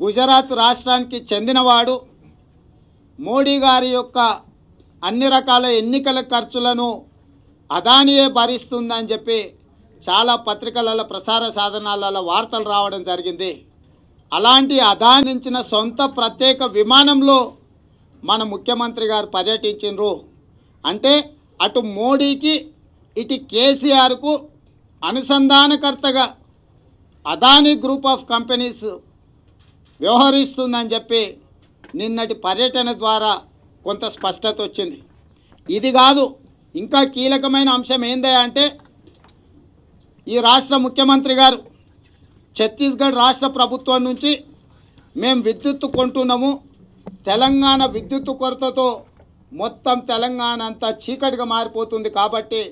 గుజరాత్ రాష్ట్రానికి చెందినవాడు మోడీ గారి యొక్క అన్ని రకాల ఎన్నికల ఖర్చులను అదానియే భరిస్తుందని చెప్పి చాలా పత్రికలలో ప్రసార సాధనాలలో వార్తలు రావడం జరిగింది. అలాంటి అదాని నుంచిన సొంత ప్రత్యేక విమానంలో మన ముఖ్యమంత్రి గారు పర్యటించారు. అంటే అటు మోడీకి ఇటు కేసీఆర్కు అనుసంధానకర్తగా అదాని గ్రూప్ ఆఫ్ కంపెనీస్ వ్యవహరిస్తుందని చెప్పి నిన్నటి పర్యటన ద్వారా కొంత స్పష్టత వచ్చింది. ఇది కాదు, ఇంకా కీలకమైన అంశం ఏందంటే ఈ రాష్ట్ర ముఖ్యమంత్రి గారు ఛత్తీస్గఢ్ రాష్ట్ర ప్రభుత్వం నుంచి మేము విద్యుత్తు కొంటున్నాము, తెలంగాణ విద్యుత్తు కొరతతో మొత్తం తెలంగాణ అంతా చీకటిగా మారిపోతుంది కాబట్టి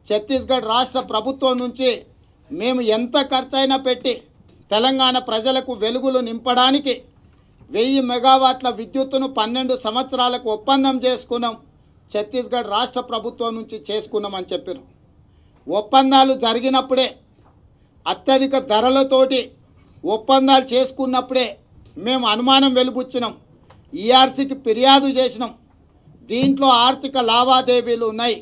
ఛత్తీస్గఢ్ రాష్ట్ర ప్రభుత్వం నుంచి మేము ఎంత ఖర్చైనా పెట్టి తెలంగాణ ప్రజలకు వెలుగులు నింపడానికి 1000 మెగావాట్ల విద్యుత్తును 12 సంవత్సరాలకు ఒప్పందం చేసుకున్నాం, ఛత్తీస్గఢ్ రాష్ట్ర ప్రభుత్వం నుంచి చేసుకున్నామని చెప్పారు. ఒప్పందాలు జరిగినప్పుడే, అత్యధిక ధరలతోటి ఒప్పందాలు చేసుకున్నప్పుడే మేము అనుమానం వెలుబుచ్చినాం, ఈఆర్సీకి ఫిర్యాదు చేసినాం. దీంట్లో ఆర్థిక లావాదేవీలు ఉన్నాయి,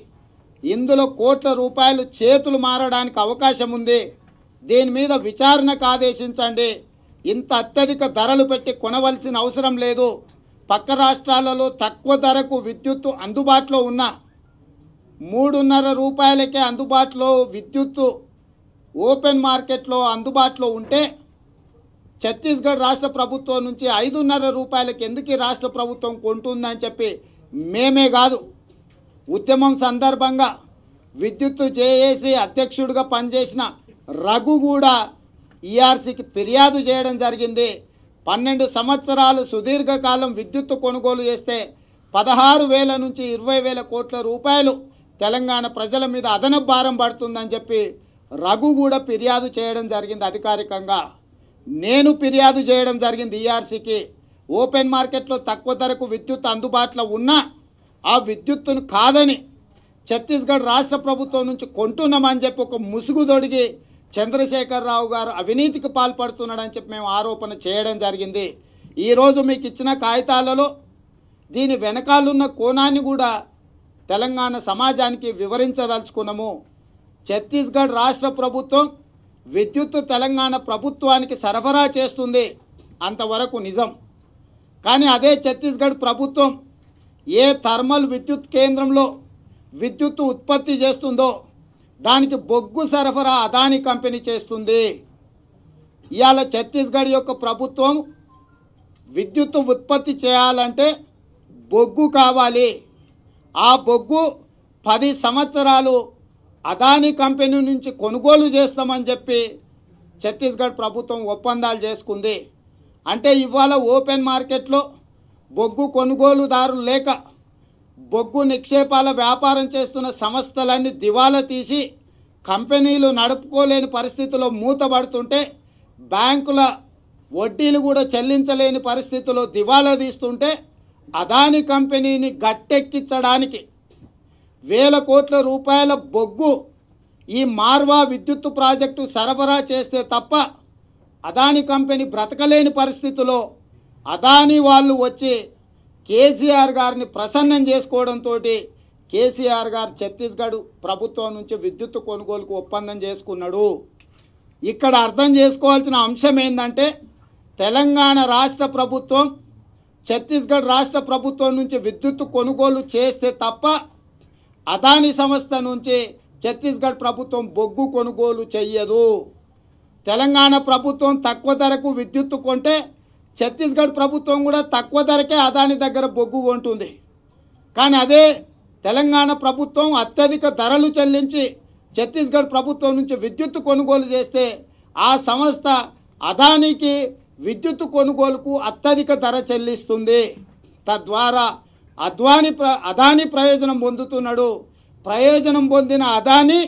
ఇందులో కోట్ల రూపాయలు చేతులు మారడానికి అవకాశం ఉంది, దీని మీద విచారణకు ఆదేశించండి. ఇంత అత్యధిక ధరలు పెట్టి కొనవలసిన అవసరం లేదు. పక్క రాష్ట్రాలలో తక్కువ ధరకు విద్యుత్తు అందుబాటులో ఉన్న 3.5 రూపాయలకే అందుబాటులో విద్యుత్తు ఓపెన్ మార్కెట్లో అందుబాటులో ఉంటే ఛత్తీస్గఢ్ రాష్ట్ర ప్రభుత్వం నుంచి 5.5 రూపాయలకి ఎందుకు ఈ రాష్ట్ర ప్రభుత్వం కొంటుందని చెప్పి మేమే కాదు, ఉద్యమం సందర్భంగా విద్యుత్తు జేఏసీ అధ్యక్షుడిగా పనిచేసిన రఘు కూడా ఈఆర్సీకి ఫిర్యాదు చేయడం జరిగింది. 12 సంవత్సరాలు సుదీర్ఘకాలం విద్యుత్తు కొనుగోలు చేస్తే 16,000 నుంచి 20,000 కోట్ల రూపాయలు తెలంగాణ ప్రజల మీద అదనపు భారం పడుతుందని చెప్పి రఘు కూడా ఫిర్యాదు చేయడం జరిగింది. అధికారికంగా నేను ఫిర్యాదు చేయడం జరిగింది ఈఆర్సీకి. ఓపెన్ మార్కెట్లో తక్కువ ధరకు విద్యుత్ అందుబాటులో ఉన్నా ఆ విద్యుత్తును కాదని ఛత్తీస్గఢ్ రాష్ట్ర ప్రభుత్వం నుంచి కొంటున్నామని చెప్పి ఒక ముసుగు తొడిగి చంద్రశేఖరరావు గారు అవినీతికి పాల్పడుతున్నాడని చెప్పి మేము ఆరోపణ చేయడం జరిగింది. ఈరోజు మీకు ఇచ్చిన కాగితాలలో దీని వెనకాలన్న కోణాన్ని కూడా తెలంగాణ సమాజానికి వివరించదలుచుకున్నాము. ఛత్తీస్గఢ్ రాష్ట్ర ప్రభుత్వం విద్యుత్తు తెలంగాణ ప్రభుత్వానికి సరఫరా చేస్తుంది, అంతవరకు నిజం. కానీ అదే ఛత్తీస్గఢ్ ప్రభుత్వం ఏ థర్మల్ విద్యుత్ కేంద్రంలో విద్యుత్తు ఉత్పత్తి చేస్తుందో దానికి బొగ్గు సరఫరా అదాని కంపెనీ చేస్తుంది. ఇవాళ ఛత్తీస్గఢ్ యొక్క ప్రభుత్వం విద్యుత్తు ఉత్పత్తి చేయాలంటే బొగ్గు కావాలి. ఆ బొగ్గు 10 సంవత్సరాలు అదాని కంపెనీ నుంచి కొనుగోలు చేస్తామని చెప్పి ఛత్తీస్గఢ్ ప్రభుత్వం ఒప్పందాలు చేసుకుంది. అంటే ఇవాళ ఓపెన్ మార్కెట్లో బొగ్గు కొనుగోలుదారులు లేక బొగ్గు నిక్షేపాల వ్యాపారం చేస్తున్న సంస్థలన్నీ దివాలా తీసి కంపెనీలు నడుపుకోలేని పరిస్థితుల్లో మూతపడుతుంటే, బ్యాంకుల వడ్డీలు కూడా చెల్లించలేని పరిస్థితుల్లో దివాలా తీస్తుంటే అదాని కంపెనీని గట్టెక్కించడానికి 1000 కోట్ల రూపాయల బొగ్గు ఈ మార్వా విద్యుత్తు ప్రాజెక్టు సరఫరా చేస్తే తప్ప అదాని కంపెనీ బ్రతకలేని పరిస్థితిలో అదాని వాళ్ళు వచ్చి కేసీఆర్ గారిని ప్రసన్నం చేసుకోవడంతో కేసీఆర్ గారు ఛత్తీస్గఢ్ ప్రభుత్వం నుంచి విద్యుత్తు కొనుగోలుకు ఒప్పందం చేసుకున్నాడు. ఇక్కడ అర్థం చేసుకోవాల్సిన అంశం ఏంటంటే తెలంగాణ రాష్ట్ర ప్రభుత్వం ఛత్తీస్గఢ్ రాష్ట్ర ప్రభుత్వం నుంచి విద్యుత్తు కొనుగోలు చేస్తే తప్ప అదాని సంస్థ నుంచి ఛత్తీస్గఢ్ ప్రభుత్వం బొగ్గు కొనుగోలు చెయ్యదు. తెలంగాణ ప్రభుత్వం తక్కువ ధరకు విద్యుత్తు కొంటే ఛత్తీస్గఢ్ ప్రభుత్వం కూడా తక్కువ ధరకే అదాని దగ్గర బొగ్గు కొంటుంది. కానీ అదే తెలంగాణ ప్రభుత్వం అత్యధిక ధరలు చెల్లించి ఛత్తీస్గఢ్ ప్రభుత్వం నుంచి విద్యుత్తు కొనుగోలు చేస్తే ఆ సంస్థ అదానికి విద్యుత్తు కొనుగోలుకు అత్యధిక ధర చెల్లిస్తుంది. తద్వారా అదాని ప్రయోజనం పొందుతున్నాడు. ప్రయోజనం పొందిన అదాని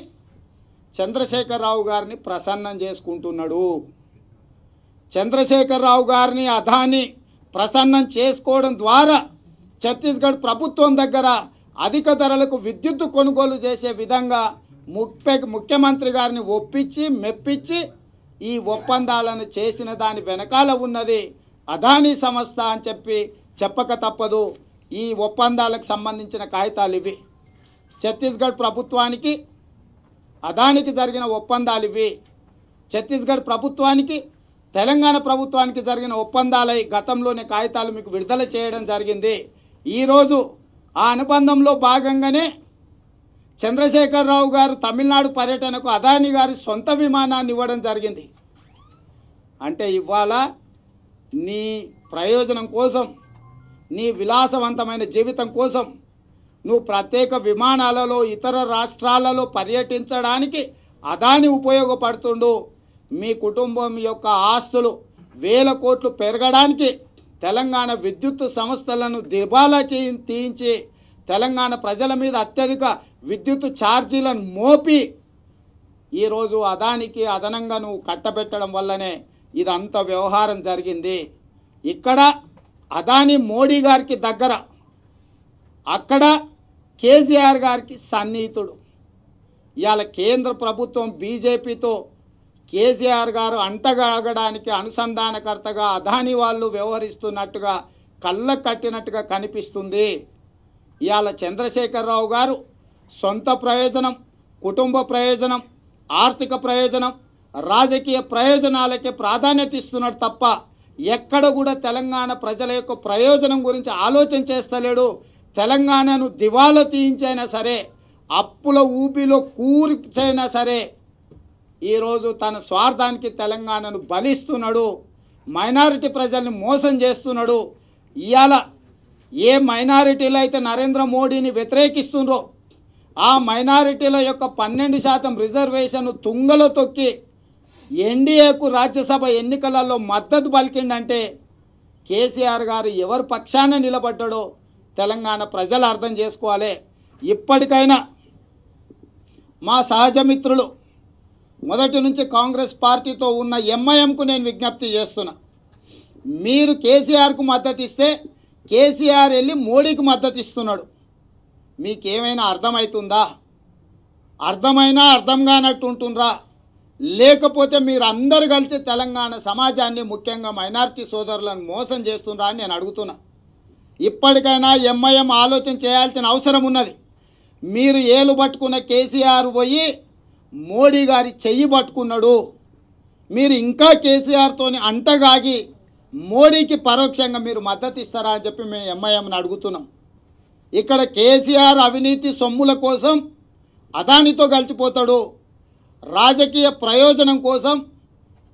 చంద్రశేఖరరావు గారిని ప్రసన్నం చేసుకుంటున్నాడు. చంద్రశేఖరరావు గారిని అదాని ప్రసన్నం చేసుకోవడం ద్వారా ఛత్తీస్గఢ్ ప్రభుత్వం దగ్గర అధిక ధరలకు విద్యుత్తు కొనుగోలు చేసే విధంగా ముఖ్యమంత్రి గారిని ఒప్పించి మెప్పించి ఈ ఒప్పందాలను చేసిన దాని వెనకాల ఉన్నది అదానీ సంస్థ అని చెప్పక తప్పదు. ఈ ఒప్పందాలకు సంబంధించిన కాగితాలు ఇవి. ఛత్తీస్గఢ్ ప్రభుత్వానికి అదానికి జరిగిన ఒప్పందాలు ఇవి. ఛత్తీస్గఢ్ ప్రభుత్వానికి తెలంగాణ ప్రభుత్వానికి జరిగిన ఒప్పందాలై గతంలోనే కాగితాలు మీకు విడుదల చేయడం జరిగింది. ఈరోజు ఆ అనుబంధంలో భాగంగానే చంద్రశేఖరరావు గారు తమిళనాడు పర్యటనకు అదానీ గారి సొంత విమానాన్ని ఇవ్వడం జరిగింది. అంటే ఇవాళ నీ ప్రయోజనం కోసం, నీ విలాసవంతమైన జీవితం కోసం నువ్వు ప్రత్యేక విమానాలలో ఇతర రాష్ట్రాలలో పర్యటించడానికి అదానీ ఉపయోగపడుతుండు. మీ కుటుంబం యొక్క ఆస్తులు 1000 కోట్లు పెరగడానికి తెలంగాణ విద్యుత్ సంస్థలను దివాలా తీయించి తెలంగాణ ప్రజల మీద అత్యధిక విద్యుత్ ఛార్జీలను మోపి ఈరోజు అదానికి అదనంగా నువ్వు కట్టబెట్టడం వల్లనే ఇదంతా వ్యవహారం జరిగింది. ఇక్కడ అదానీ మోడీ గారికి దగ్గర, అక్కడ కేసీఆర్ గారికి సన్నిహితుడు. ఇవాళ కేంద్ర ప్రభుత్వం బీజేపీతో కేసీఆర్ గారు అంటగాగడానికి అనుసంధానకర్తగా అదానీ వాళ్ళు వ్యవహరిస్తున్నట్టుగా కళ్ళ కట్టినట్టుగా కనిపిస్తుంది. ఇవాళ చంద్రశేఖరరావు గారు సొంత ప్రయోజనం, కుటుంబ ప్రయోజనం, ఆర్థిక ప్రయోజనం, రాజకీయ ప్రయోజనాలకే ప్రాధాన్యత ఇస్తున్నాడు తప్ప ఎక్కడ కూడా తెలంగాణ ప్రజల యొక్క ప్రయోజనం గురించి ఆలోచన చేస్తలేడు. తెలంగాణను దివాలా తీయించైనా సరే, అప్పుల ఊబిలో కూర్చైనా సరే ఈరోజు తన స్వార్థానికి తెలంగాణను బలిస్తున్నాడు. మైనారిటీ ప్రజల్ని మోసం చేస్తున్నాడు. ఇవాళ ఏ మైనారిటీలు అయితే నరేంద్ర మోడీని వ్యతిరేకిస్తుండ్రో ఆ మైనారిటీల యొక్క 12% రిజర్వేషన్ తుంగలో తొక్కి ఎన్డీఏకు రాజ్యసభ ఎన్నికలలో మద్దతు పలికిండంటే కేసీఆర్ గారు ఎవరి పక్షాన నిలబడ్డాడో తెలంగాణ ప్రజలు అర్థం చేసుకోవాలి. ఇప్పటికైనా మా సహజ మిత్రులు మొదటి నుంచి కాంగ్రెస్ పార్టీతో ఉన్న ఎంఐఎంకు నేను విజ్ఞప్తి చేస్తున్నా. మీరు కేసీఆర్కు మద్దతు ఇస్తే కేసీఆర్ వెళ్ళి మోడీకి మద్దతు ఇస్తున్నాడు. మీకేమైనా అర్థమవుతుందా? అర్థమైనా అర్థం కానట్టు ఉంటుండ్రా? లేకపోతే మీరు అందరు కలిసి తెలంగాణ సమాజాన్ని, ముఖ్యంగా మైనారిటీ సోదరులను మోసం చేస్తుండ్రా అని నేను అడుగుతున్నా. ఇప్పటికైనా ఎంఐఎం ఆలోచన చేయాల్సిన అవసరం ఉన్నది. మీరు ఏలు పట్టుకున్న కేసీఆర్ పోయి మోడీ గారి చెయ్యి పట్టుకున్నాడు. మీరు ఇంకా కేసీఆర్తోని అంటగాగి మోడీకి పరోక్షంగా మీరు మద్దతు ఇస్తారా అని చెప్పి మేము ఎంఐఎంని అడుగుతున్నాం. ఇక్కడ కేసీఆర్ అవినీతి సొమ్ముల కోసం అదానితో కలిసిపోతాడు. రాజకీయ ప్రయోజనం కోసం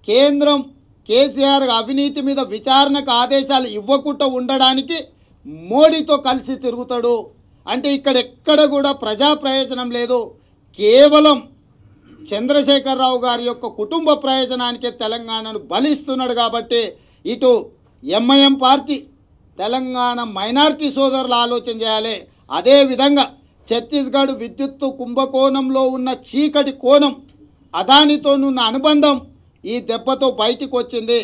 కేంద్రం కేసీఆర్ అవినీతి మీద విచారణకు ఆదేశాలు ఇవ్వకుండా ఉండడానికి మోడీతో కలిసి తిరుగుతాడు. అంటే ఇక్కడ ఎక్కడ కూడా ప్రజా ప్రయోజనం లేదు. కేవలం చంద్రశేఖరరావు గారి యొక్క కుటుంబ ప్రయోజనానికే తెలంగాణను బలిస్తున్నాడు. కాబట్టి ఇటు ఎంఐఎం పార్టీ, తెలంగాణ మైనారిటీ సోదరులు ఆలోచన చేయాలి. అదేవిధంగా ఛత్తీస్గఢ్ విద్యుత్తు కుంభకోణంలో ఉన్న చీకటి కోణం, అదానితో ఉన్న అనుబంధం ఈ దెబ్బతో బయటికి వచ్చింది.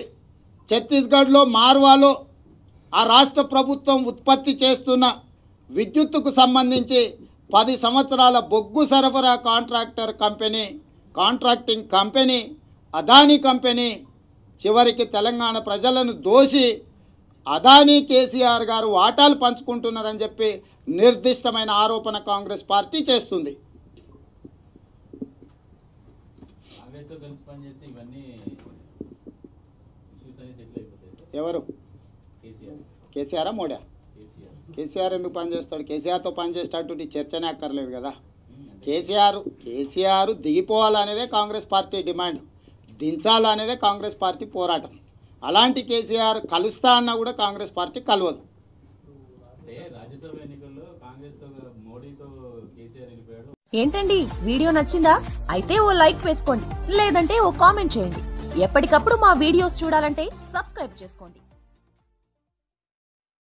ఛత్తీస్గఢ్లో మార్వాలో ఆ రాష్ట్ర ప్రభుత్వం ఉత్పత్తి చేస్తున్న విద్యుత్తుకు సంబంధించి 10 సంవత్సరాల బొగ్గు సరఫరా కాంట్రాక్టింగ్ కంపెనీ అదానీ కంపెనీ చివరికి తెలంగాణ ప్రజలను దోషి అదానీ కేసీఆర్ గారు వాటాలు పంచుకుంటున్నారని చెప్పి నిర్దిష్టమైన ఆరోపణ కాంగ్రెస్ పార్టీ చేస్తుంది. ఎవరు? కేసీఆర్ మోడీ? కేసీఆర్ ఎందుకు పనిచేస్తాడు? కేసీఆర్తో పనిచేసేటటువంటి చర్చనే అక్కర్లేదు కదా. కేసీఆర్ దిగిపోవాలనేదే కాంగ్రెస్ పార్టీ డిమాండ్, దించాలనేదే కాంగ్రెస్ పార్టీ పోరాటం. అలాంటి కేసీఆర్ కలుస్తా అన్నా కూడా కాంగ్రెస్ పార్టీ కలవదు. ఏంటండి వీడియో నచ్చిందా? అయితే ఓ లైక్ వేసుకోండి, లేదంటే ఓ కామెంట్ చేయండి. ఎప్పటికప్పుడు మా వీడియోస్ చూడాలంటే సబ్స్క్రైబ్ చేసుకోండి.